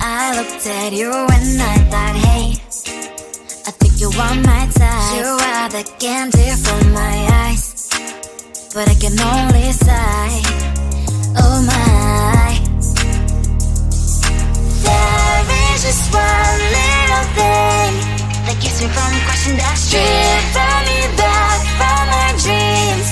I looked at you and I thought, hey, I think you are my type. You are the candy from my eyes, but I can only sigh, oh my. There is just one little thing that keeps me from crossing that street. Drive me back from my dreams.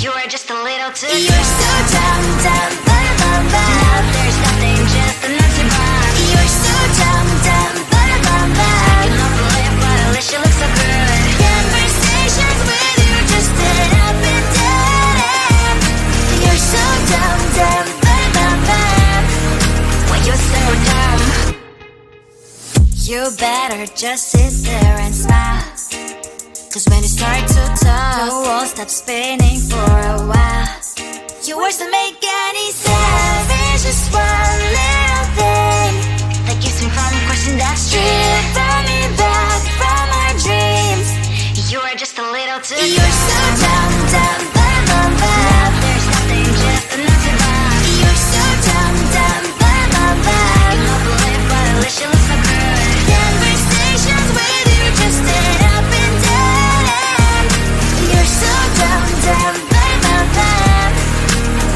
You are just a little too close. You're so dumb, dumb, ba-da-bum-bum. Now there's nothing, just an empty bomb. You're so dumb, dumb, ba-da-bum-bum. I cannot believe, but at least you look so good. Conversations with you just end up in dead end. You're so dumb, dumb, ba-da-bum-bum. Why you're so dumb? You better just sit there and smile, 'cause when you start to talk, the world stops spinning for a while. Your words don't make any sense. There's just one little thing that keeps me from crossing that street. Drive me back from our dreams. You are just a little too close. You're so dumb, dumb, ba-da-bum-bum. Now there's nothing, just an empty bomb. You're so dumb, dumb, ba-da-bum-bum. I cannot believe, but at least you look so good. Conversations with you just end up in dead end. You're so dumb, dumb, ba-da-bum-bum.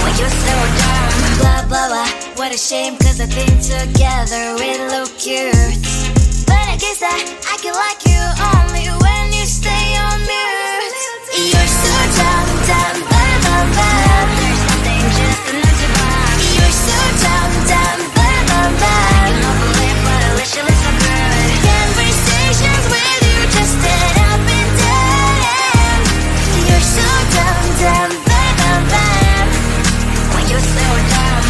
Why you're so dumb? Blah, blah, blah. What a shame, 'cause I think together we look cute. But I guess that I can like you only when you stay on mute. You're so dumb, dumb, ba-da-bum-bum. There's nothing, just an empty bomb. You're so dumb, dumb, ba-da-bum-bum. I cannot believe, but at least you look so good. Conversations with you just end up in dead end. You're so dumb, dumb, ba-da-bum-bum. Why you're so dumb?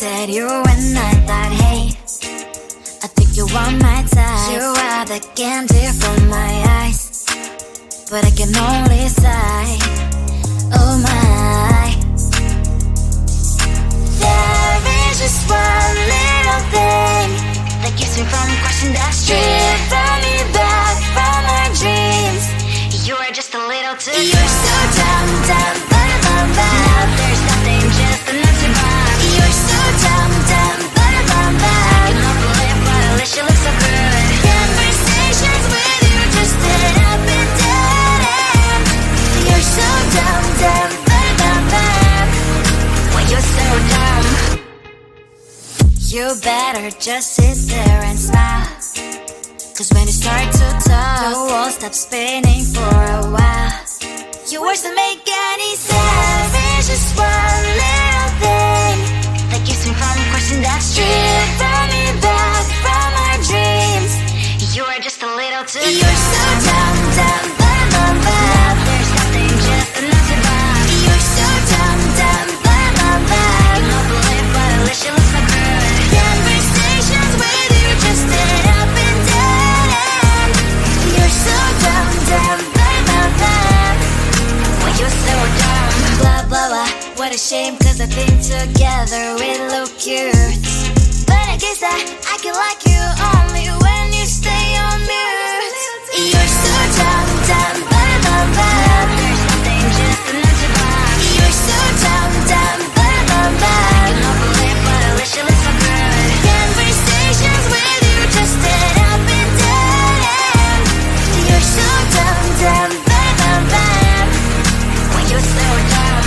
at you when I thought, hey, I think you are my type. You are the candy from my eyes, but I can only sigh, oh my. There is just one little thing that keeps me from crossing that street, driven me back from my dreams. You are just a little too close. You're so dumb, dumb, ba-da-bum, bum. Now there's nothing, just enough to buy. You're so dumb, dumb, ba-da-bum, bum. I cannot believe, but at least you look so good. Conversations with you just end up in dead end. You're so dumb, dumb, ba-da-bum, bum. When you're so dumb, you better just sit there and smile, 'cause when you start to talk, the world stops spinning for a while. Your words don't make any sense. There's just one little thing that keeps me from crossing that street, driven me back from my dreams. You are just a little too close. You're so dumb, dumb, ba-da-bum, bum. Now there's nothing, just enough to buy. You're so dumb, dumb, ba-da-bum, bum. I cannot believe, but at least you look so good. Conversations with you just end up in dead end. You're so dumb, dumb, ba-da-bum, bum. When you're so dumb, blah, blah, blah. What a shame, 'cause I think together we look cute. But I guess I can like you only when you stay on mute. You're so dumb, dumb, ba-da-bum, bum. There's nothing, just enough to buy. You're so dumb, dumb, ba-da-bum, bum. I cannot believe, but at least you look so good. Conversations with you just end up in dead end. You're so dumb, dumb, ba-da-bum, bum. When you're so dumb.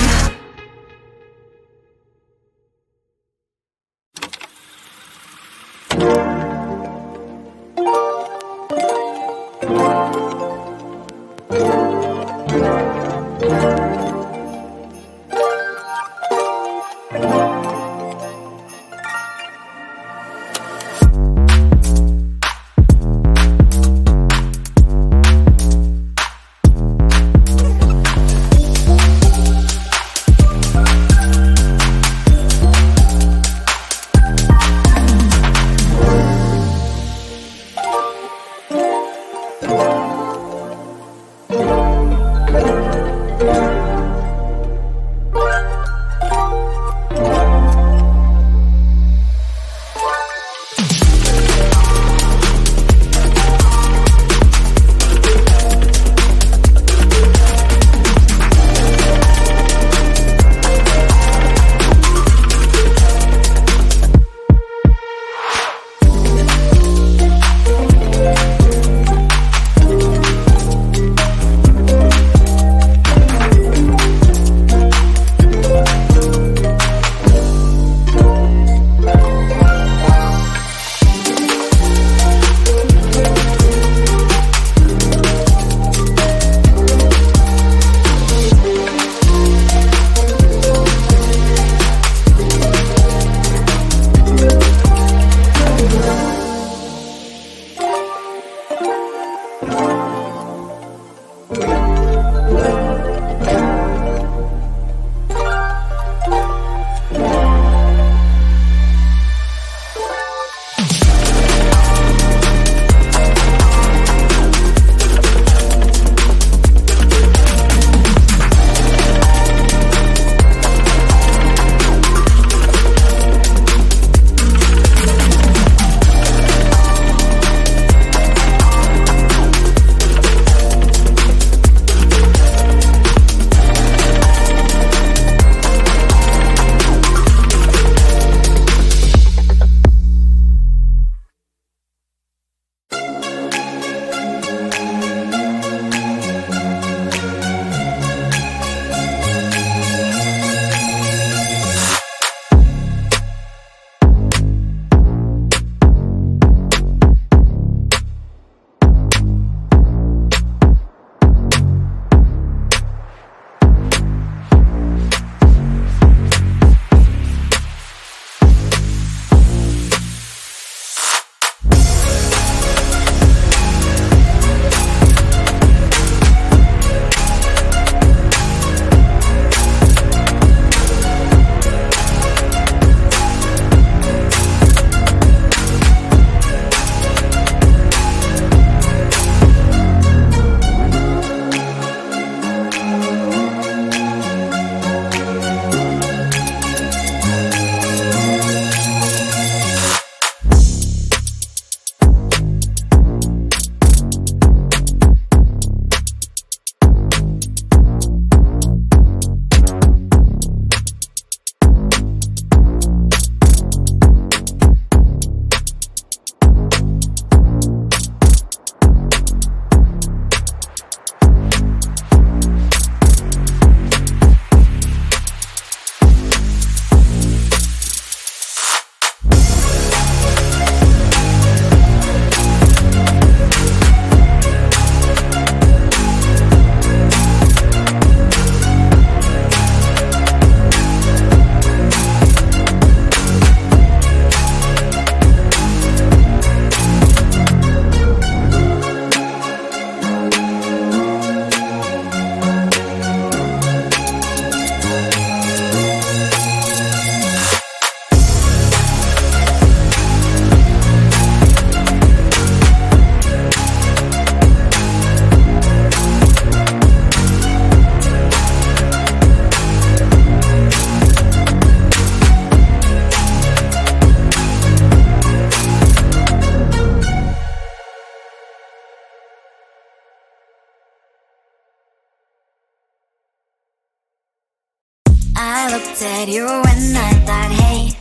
at you when I thought, hey,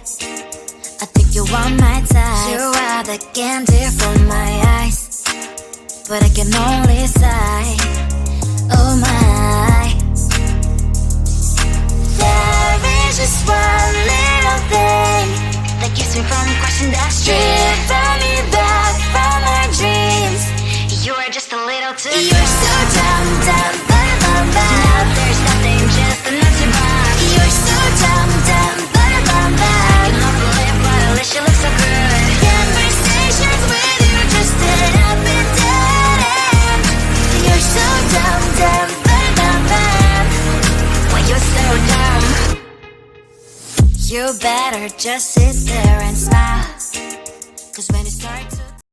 I think you are my type. You are the candy from my eyes, but I can only sigh, oh my. There is just one little thing that keeps me from crossing that street. Bring me back from my dreams. You're just a little too good. You're so dumb, dumb, bum, bum. Now there's nothing, just enough to buy. You're so dumb, dumb, bum, bum. I can believe, but at least you look so good. Conversations with you just end up in dead end. You're so dumb, dumb, bum, bum. Why you're so dumb? You better just sit there and smile, 'cause when you start to